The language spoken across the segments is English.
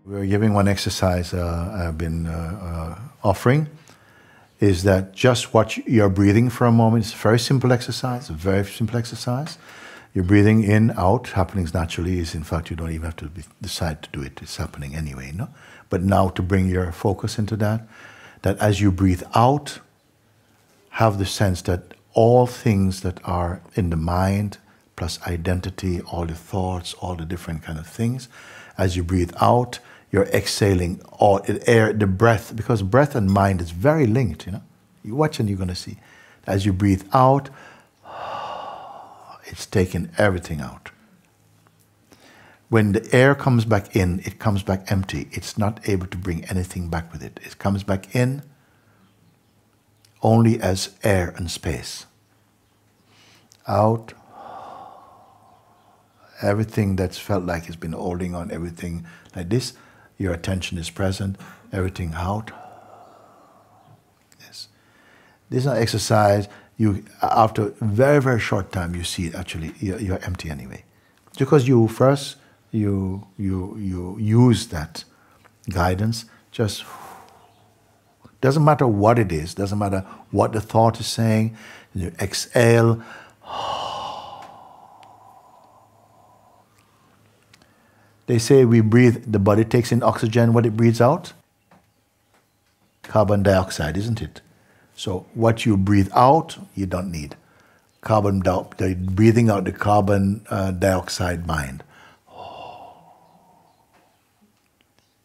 We're giving one exercise I've been offering, is that just watch your breathing for a moment. It's a very simple exercise, a very simple exercise. You're breathing in, out, happenings naturally is, in fact, you don't even have to decide to do it. It's happening anyway, no? But now to bring your focus into that as you breathe out, have the sense that all things that are in the mind, plus identity, all the thoughts, all the different kind of things, as you breathe out, you're exhaling all the air, the breath, because breath and mind is very linked, you know. You watch and you're going to see. As you breathe out, it's taking everything out. When the air comes back in, it comes back empty. It's not able to bring anything back with it. It comes back in only as air and space. Out, everything that's felt like it's been holding on, everything like this, your attention is present, everything out. Yes. This is an exercise, after a very, very short time, you see it actually, you're empty anyway. Because you first, you use that guidance, just, doesn't matter what it is, doesn't matter what the thought is saying, you exhale. They say we breathe, the body takes in oxygen, what it breathes out? Carbon dioxide, isn't it? So what you breathe out, you don't need. Breathing out the carbon dioxide mind.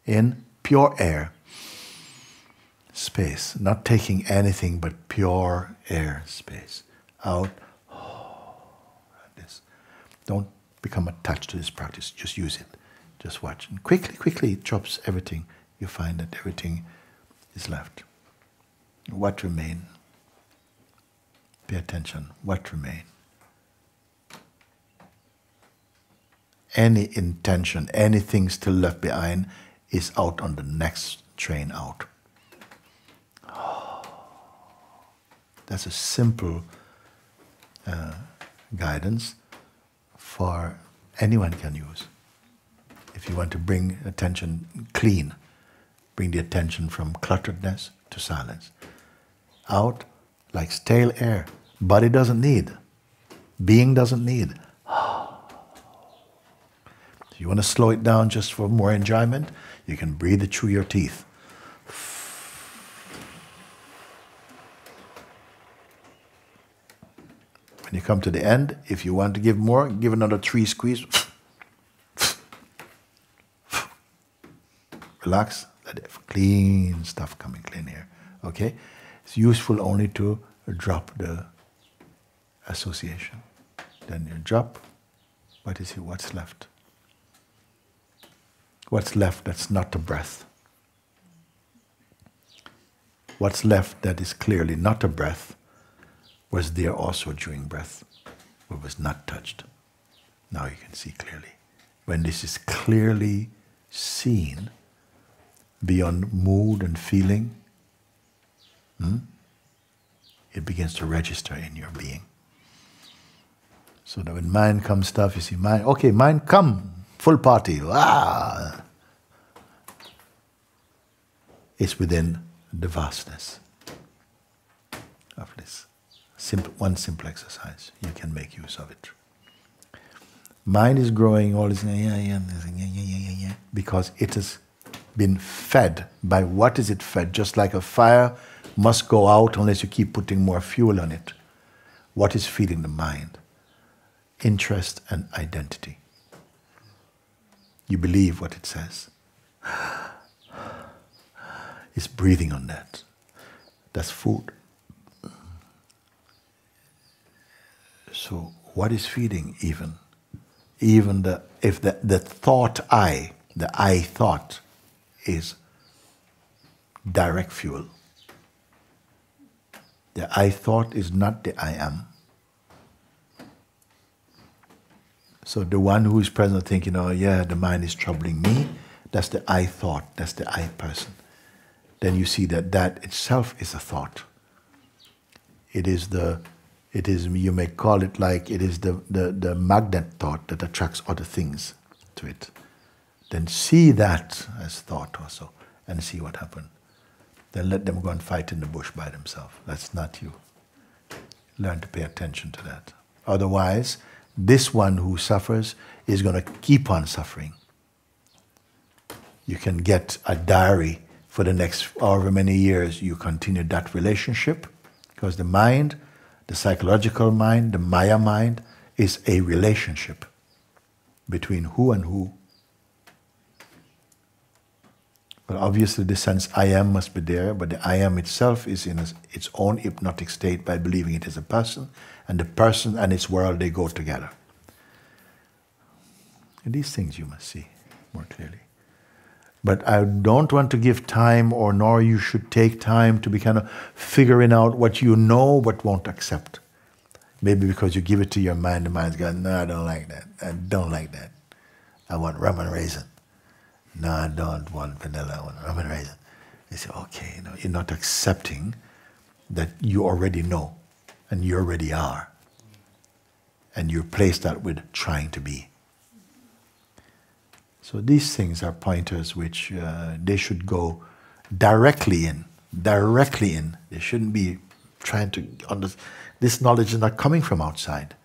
In pure air, space, not taking anything but pure air, space. Out, like this. Don't become attached to this practice, just use it. Just watch. And quickly it drops everything. You find that everything is left. What remain? Pay attention. What remain? Any intention, anything still left behind is out on the next train out. That's a simple guidance for anyone can use. If you want to bring attention clean, bring the attention from clutteredness to silence. Out like stale air. Body doesn't need. Being doesn't need. If you want to slow it down just for more enjoyment, you can breathe it through your teeth. When you come to the end, if you want to give more, give another 3 squeeze. Relax, let it clean stuff coming clean here. Okay? It's useful only to drop the association. Then you drop, what's left? What's left that's not the breath? What's left that is clearly not a breath was there also during breath, but was not touched. Now you can see clearly. When this is clearly seen, beyond mood and feeling, it begins to register in your being. So that when mind comes stuff, you see mind, okay, mind come, full party, ah! It's within the vastness of this. One simple exercise, you can make use of it. Mind is growing, all this, because it has been fed. By what is it fed? Just like a fire must go out unless you keep putting more fuel on it. What is feeding the mind? Interest and identity. You believe what it says. It's breathing on that. That's food. So what is feeding even? Even if the thought I, the I thought, is direct fuel. The I thought is not the I am. So the one who is present thinking, oh yeah, the mind is troubling me, that's the I thought, that's the I person. Then you see that that itself is a thought. It is, you may call it like, it is the magnet thought that attracts other things to it. Then see that as thought also, and see what happens. Then let them go and fight in the bush by themselves. That's not you. Learn to pay attention to that. Otherwise, this one who suffers is going to keep on suffering. You can get a diary for the next however many years you continue that relationship, because the mind, the psychological mind, the Maya mind, is a relationship between who and who. But obviously the sense I am must be there, but the I am itself is in its own hypnotic state by believing it is a person, and the person and its world, they go together. And these things you must see more clearly. But I don't want to give time, or nor you should take time to be kind of figuring out what you know but won't accept. Maybe because you give it to your mind, the mind's going, no, I don't like that. I don't like that. I want rum and raisin. No, I don't want vanilla. I want rum and raisin. You say, okay, no, you're not accepting that you already know and you already are. And you replace that with trying to be. So these things are pointers which they should go directly in. Directly in. They shouldn't be trying to understand. This knowledge is not coming from outside.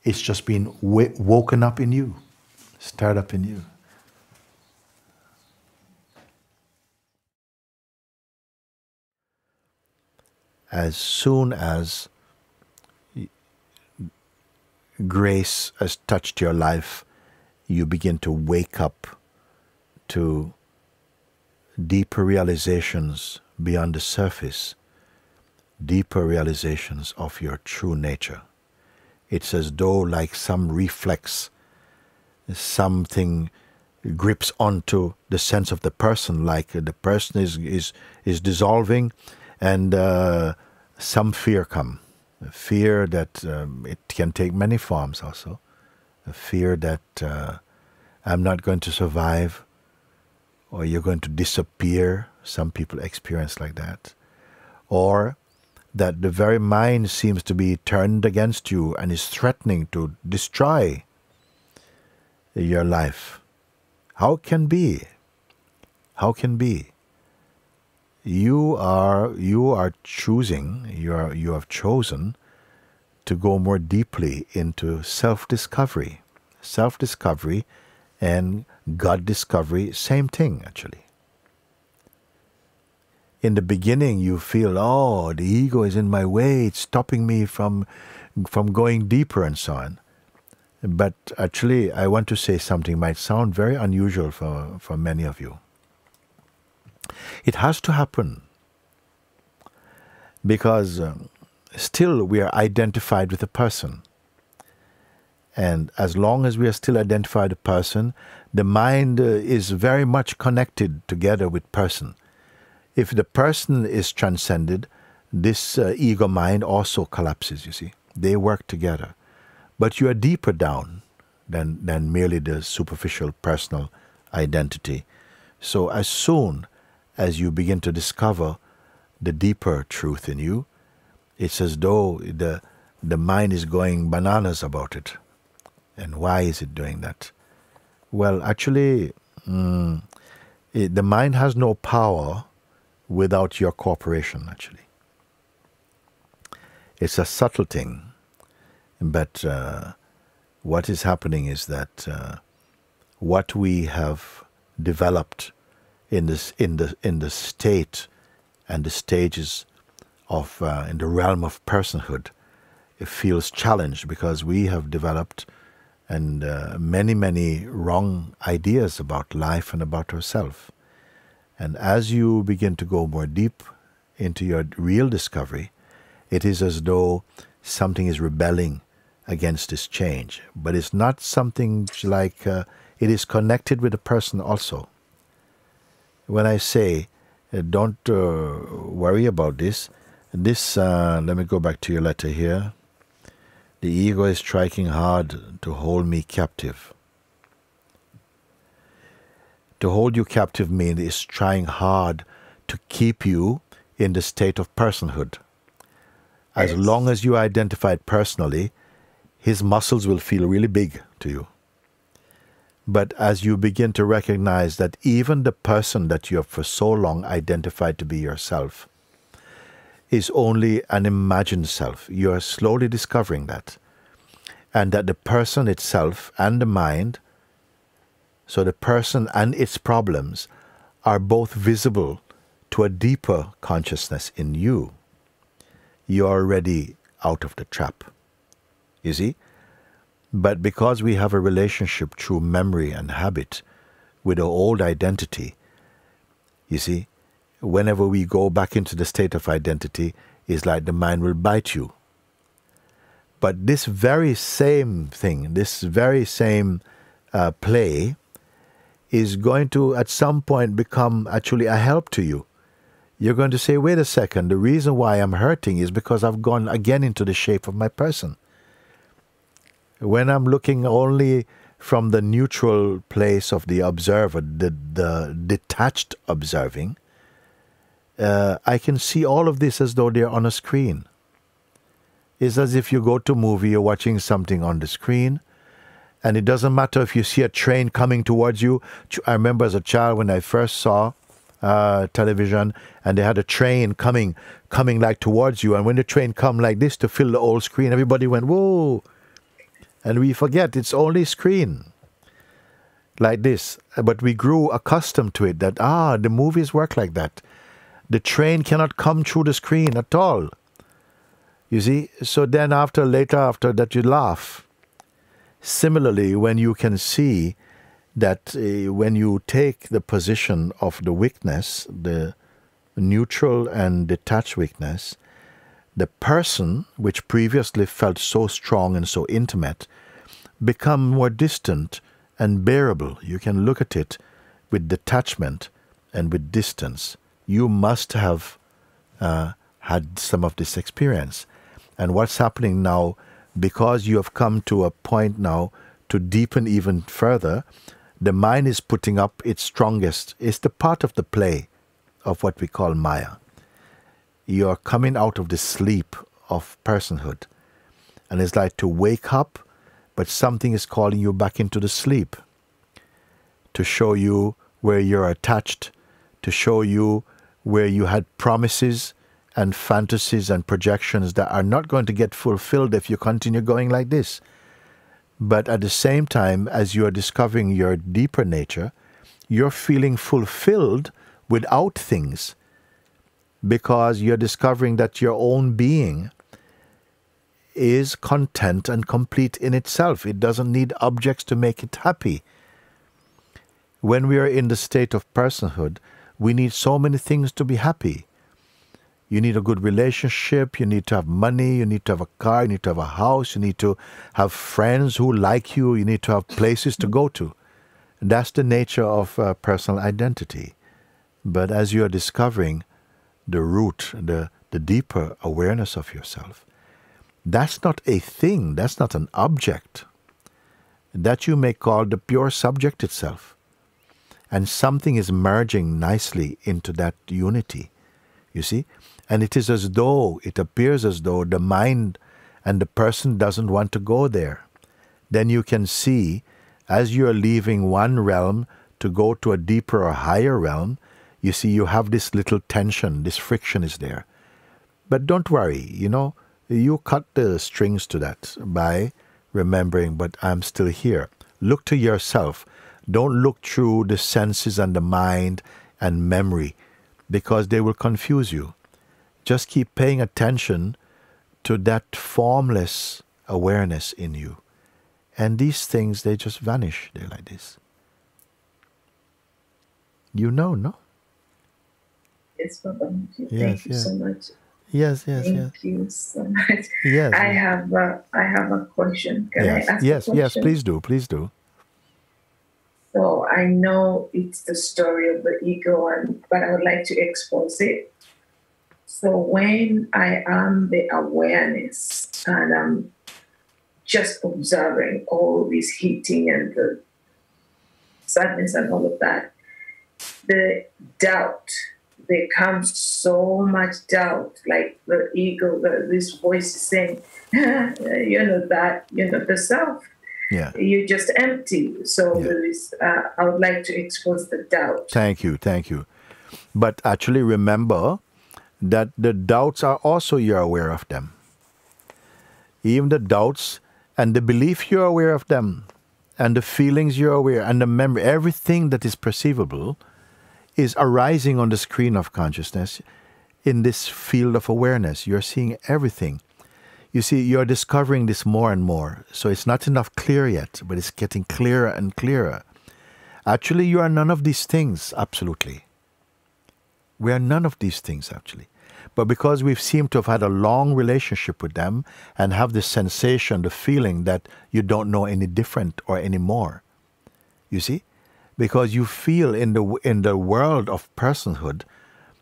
It's just been woken up in you, stirred up in you. As soon as grace has touched your life, you begin to wake up to deeper realizations beyond the surface, deeper realizations of your true nature. It's as though, like some reflex, something grips onto the sense of the person, like the person is dissolving, and some fear come. A fear that it can take many forms also. A fear that I'm not going to survive, or you're going to disappear. Some people experience like that. Or that the very mind seems to be turned against you and is threatening to destroy your life. How can be? How can be? You are choosing, you have chosen to go more deeply into self-discovery. Self-discovery and God discovery, same thing actually. In the beginning you feel, oh, the ego is in my way, it's stopping me from going deeper and so on. But actually I want to say something might sound very unusual for many of you. It has to happen because still we are identified with a person. And as long as we are still identified with a person, the mind is very much connected together with person. If the person is transcended, this ego mind also collapses, you see. They work together. But you are deeper down than merely the superficial personal identity. So as soon as you begin to discover the deeper truth in you, it's as though the mind is going bananas about it. And why is it doing that? Well, actually, the mind has no power without your cooperation, actually. It's a subtle thing, but what is happening is that what we have developed in the state and the stages of in the realm of personhood, it feels challenged because we have developed and many wrong ideas about life and about ourselves. And as you begin to go more deep into your real discovery, it is as though something is rebelling against this change. But it's not something like it is connected with the person also. When I say don't worry about this, let me go back to your letter here. The ego is striking hard to hold me captive. To hold you captive means it's trying hard to keep you in the state of personhood. As long as you are identified personally, his muscles will feel really big to you. But as you begin to recognize that even the person that you have for so long identified to be yourself is only an imagined self, you are slowly discovering that. And that the person itself and the mind, so the person and its problems, are both visible to a deeper consciousness in you. You are already out of the trap. You see? But because we have a relationship through memory and habit with our old identity, you see, whenever we go back into the state of identity, it's like the mind will bite you. But this very same thing, this very same play is going to at some point become actually a help to you. You're going to say, wait a second, the reason why I'm hurting is because I've gone again into the shape of my person. When I'm looking only from the neutral place of the observer, the detached observing, I can see all of this as though they're on a screen. It's as if you go to a movie, you're watching something on the screen, and it doesn't matter if you see a train coming towards you. I remember as a child when I first saw television, and they had a train coming like towards you, and when the train come like this to fill the whole screen, everybody went, whoa! And we forget it's only screen, like this. But we grew accustomed to it, that, the movies work like that. The train cannot come through the screen at all. You see? So then later after that, you laugh. Similarly, when you can see that when you take the position of the weakness, the neutral and detached weakness, the person, which previously felt so strong and so intimate, become more distant and bearable. You can look at it with detachment and with distance. You must have had some of this experience. And what's happening now, because you have come to a point now to deepen even further, the mind is putting up its strongest. It's the part of the play of what we call Maya. You're coming out of the sleep of personhood. And it's like to wake up, but something is calling you back into the sleep to show you where you're attached, to show you where you had promises and fantasies and projections that are not going to get fulfilled if you continue going like this. But at the same time, as you are discovering your deeper nature, you're feeling fulfilled without things, because you're discovering that your own being is content and complete in itself. It doesn't need objects to make it happy. When we are in the state of personhood, we need so many things to be happy. You need a good relationship, you need to have money, you need to have a car, you need to have a house, you need to have friends who like you, you need to have places to go to. And that's the nature of personal identity. But as you are discovering the root, the deeper awareness of yourself, that's not a thing, that's not an object. That you may call the pure subject itself. And something is merging nicely into that unity, you see? And it is as though, it appears as though the mind and the person doesn't want to go there. Then you can see, as you're leaving one realm to go to a deeper or higher realm, you see you have this little tension, this friction is there. But don't worry, you cut the strings to that by remembering, but I'm still here. Look to yourself. Don't look through the senses and the mind and memory, because they will confuse you. Just keep paying attention to that formless awareness in you. And these things, they just vanish. They're like this. No? Yes, Papa. Thank Yes, you so much. Yes. Thank you so much. Yes. I have a question. Can I ask a question? Yes, please do. So I know it's the story of the ego, but I would like to expose it. So when I am the awareness and I'm just observing all this heating and the sadness and all of that, the doubt, there comes so much doubt, like the ego, this voice is saying, the self. Yeah. You're just empty. So there is, I would like to expose the doubt. Thank you. Thank you. But actually remember that the doubts are also, you're aware of them. Even the doubts and the belief, you're aware of them. And the feelings, you're aware. And the memory, everything that is perceivable is arising on the screen of consciousness in this field of awareness. You're seeing everything. You see, you're discovering this more and more. So it's not enough clear yet, but it's getting clearer and clearer. Actually, you are none of these things, absolutely. We are none of these things, actually. But because we've seemed to have had a long relationship with them and have this sensation, the feeling that you don't know any different or any more. You see? Because you feel in the world of personhood,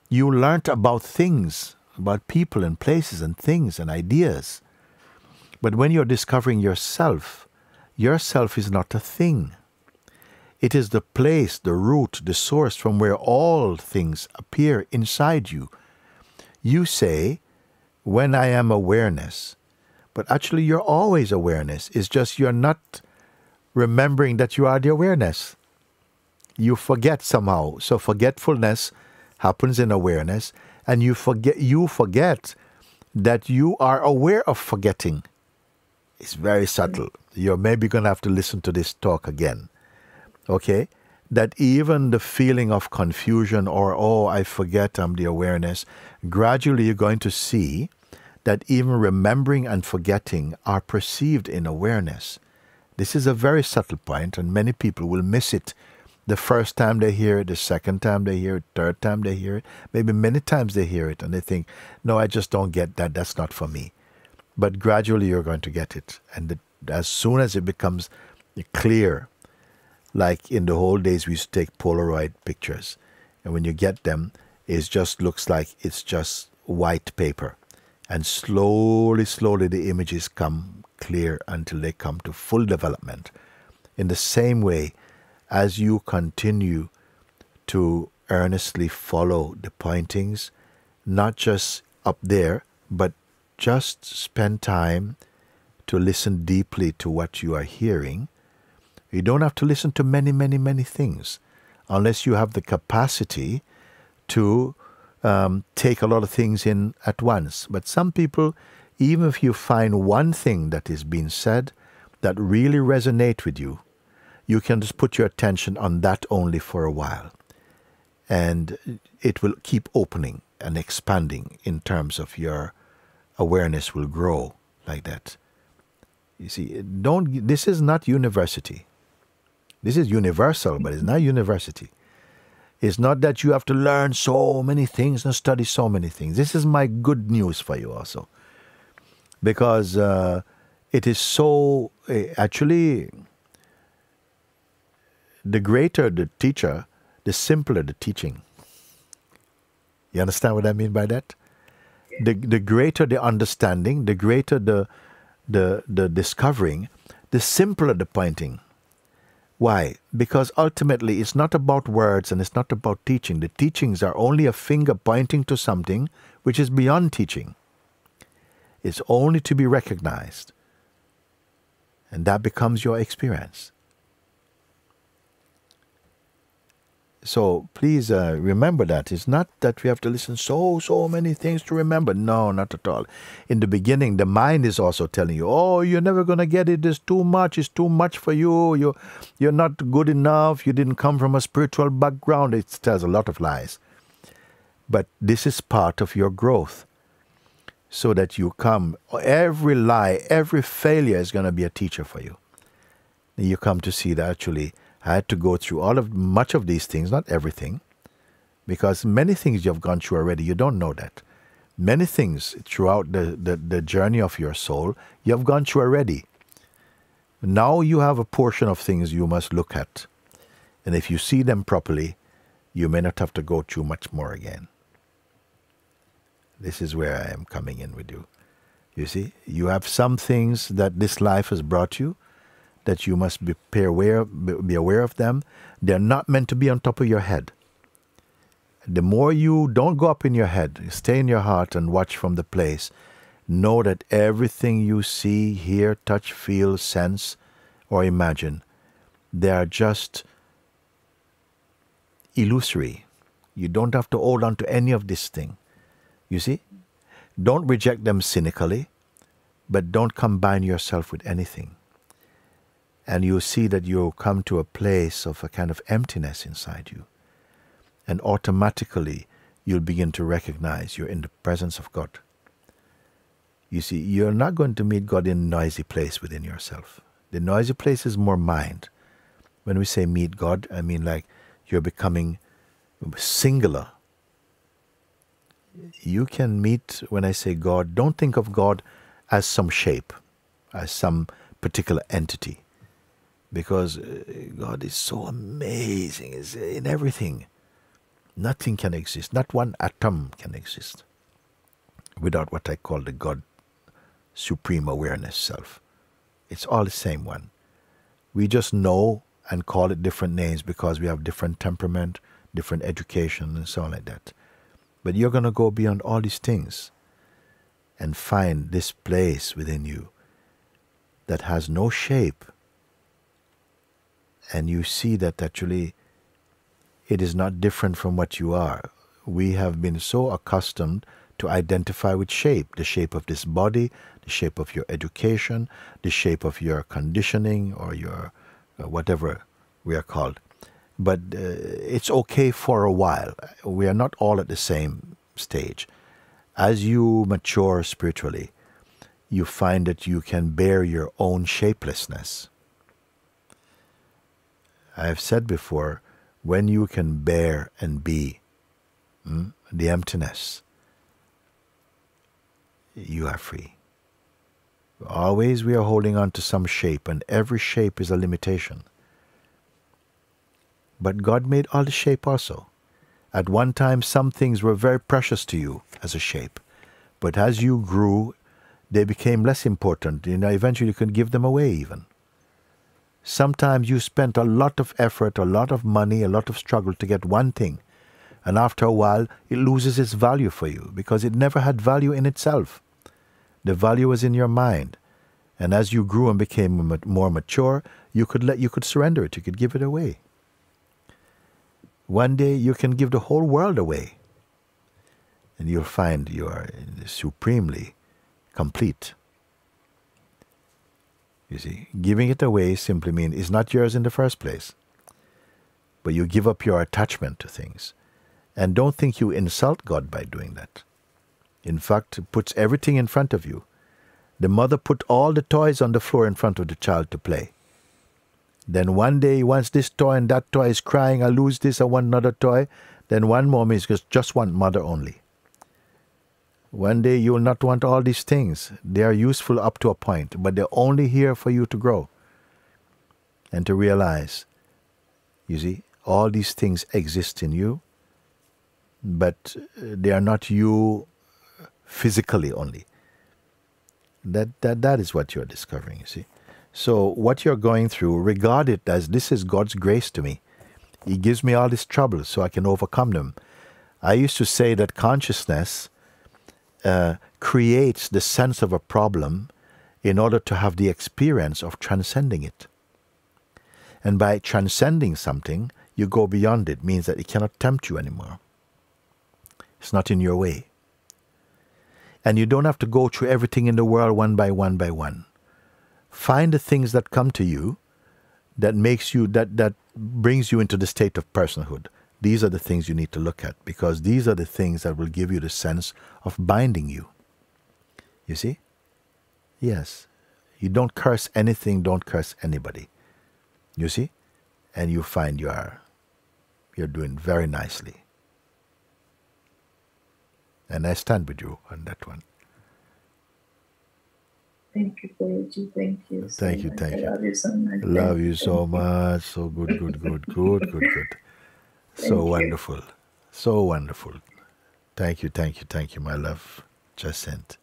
you learnt about things, about people and places and things and ideas. But when you're discovering yourself is not a thing. It is the place, the root, the source from where all things appear inside you. You say, when I am awareness, but actually you're always awareness. It's just you're not remembering that you are the awareness. You forget somehow. So forgetfulness happens in awareness, and you forget that you are aware of forgetting. It's very subtle. You're maybe going to have to listen to this talk again. Okay? That even the feeling of confusion or, oh, I forget I'm the awareness, gradually you're going to see that even remembering and forgetting are perceived in awareness. This is a very subtle point, and many people will miss it the first time they hear it, the second time they hear it, third time they hear it, maybe many times they hear it, and they think, no, I just don't get that, that's not for me. But gradually you're going to get it. And as soon as it becomes clear, like in the old days we used to take Polaroid pictures, and when you get them, it just looks like it's just white paper. And slowly, slowly the images come clear until they come to full development. In the same way, as you continue to earnestly follow the pointings, not just up there, but just spend time to listen deeply to what you are hearing. You don't have to listen to many, many, many things unless you have the capacity to take a lot of things in at once. But some people, even if you find one thing that is being said that really resonates with you, you can just put your attention on that only for a while. And it will keep opening and expanding in terms of your awareness will grow like that. You see, this is not university. This is universal, but it's not university. It's not that you have to learn so many things and study so many things. This is my good news for you also. Because it is so, actually, the greater the teacher, the simpler the teaching. You understand what I mean by that? The greater the understanding, the greater the discovering, the simpler the pointing. Why? Because ultimately it's not about words and it's not about teaching. The teachings are only a finger pointing to something which is beyond teaching. It's only to be recognized. And that becomes your experience. So please remember that. It's not that we have to listen so many things to remember. No, not at all. In the beginning, the mind is also telling you, oh, you're never going to get it. It's too much for you. You're not good enough. You didn't come from a spiritual background. It tells a lot of lies. But this is part of your growth. So that you come, every lie, every failure is going to be a teacher for you. And you come to see that actually, I had to go through much of these things, not everything, because many things you have gone through already, you don't know that. Many things throughout the journey of your soul, you have gone through already. Now you have a portion of things you must look at. And if you see them properly, you may not have to go through much more again. This is where I am coming in with you. You see, you have some things that this life has brought you, that you must be aware of them. They're not meant to be on top of your head. The more you don't go up in your head, stay in your heart and watch from the place. Know that everything you see, hear, touch, feel, sense, or imagine, they are just illusory. You don't have to hold on to any of this thing. You see? Don't reject them cynically, but don't combine yourself with anything. And you'll see that you'll come to a place of a kind of emptiness inside you. And automatically, you'll begin to recognize you're in the presence of God. You see, you're not going to meet God in a noisy place within yourself. The noisy place is more mind. When we say meet God, I mean like you're becoming singular. You can meet, when I say God, don't think of God as some shape, as some particular entity. Because God is so amazing, it's in everything. Nothing can exist, not one atom can exist without what I call the God supreme awareness self. It's all the same one. We just know and call it different names because we have different temperament, different education, and so on like that. But you're going to go beyond all these things and find this place within you that has no shape. And you see that actually it is not different from what you are. We have been so accustomed to identify with shape, the shape of this body, the shape of your education, the shape of your conditioning or your whatever we are called. But it's okay for a while. We are not all at the same stage. As you mature spiritually, you find that you can bear your own shapelessness. I have said before, when you can bear and be the emptiness, you are free. Always we are holding on to some shape, and every shape is a limitation. But God made all the shape also. At one time, some things were very precious to you as a shape. But as you grew, they became less important. Eventually you could give them away even. Sometimes you spent a lot of effort, a lot of money, a lot of struggle to get one thing. And after a while, it loses its value for you because it never had value in itself. The value was in your mind. And as you grew and became more mature, you could surrender it, you could give it away. One day you can give the whole world away. And you'll find you are supremely complete. You see, giving it away simply means it's not yours in the first place. But you give up your attachment to things. And don't think you insult God by doing that. In fact, it puts everything in front of you. The mother put all the toys on the floor in front of the child to play. Then one day he wants this toy and that toy is crying, I lose this, I want another toy. Then one moment he just want mother only. One day you will not want all these things. They are useful up to a point, but they're only here for you to grow. And to realize, you see, all these things exist in you, but they are not you physically only. That is what you're discovering, you see. So what you're going through, regard it as this is God's grace to me. He gives me all these troubles so I can overcome them. I used to say that consciousness creates the sense of a problem in order to have the experience of transcending it. And by transcending something, you go beyond it, means that it cannot tempt you anymore. It's not in your way. And you don't have to go through everything in the world one by one by one. Find the things that come to you that makes you, that brings you into the state of personhood. These are the things you need to look at, because these are the things that will give you the sense of binding you. You see? Yes. You don't curse anything, don't curse anybody. You see? And you find you're doing very nicely. And I stand with you on that one. Thank you, Koichi. Thank you. Thank you, thank you. I love you so much. Love you so much. So good. So wonderful. So wonderful. Thank you, my love, Jacinth.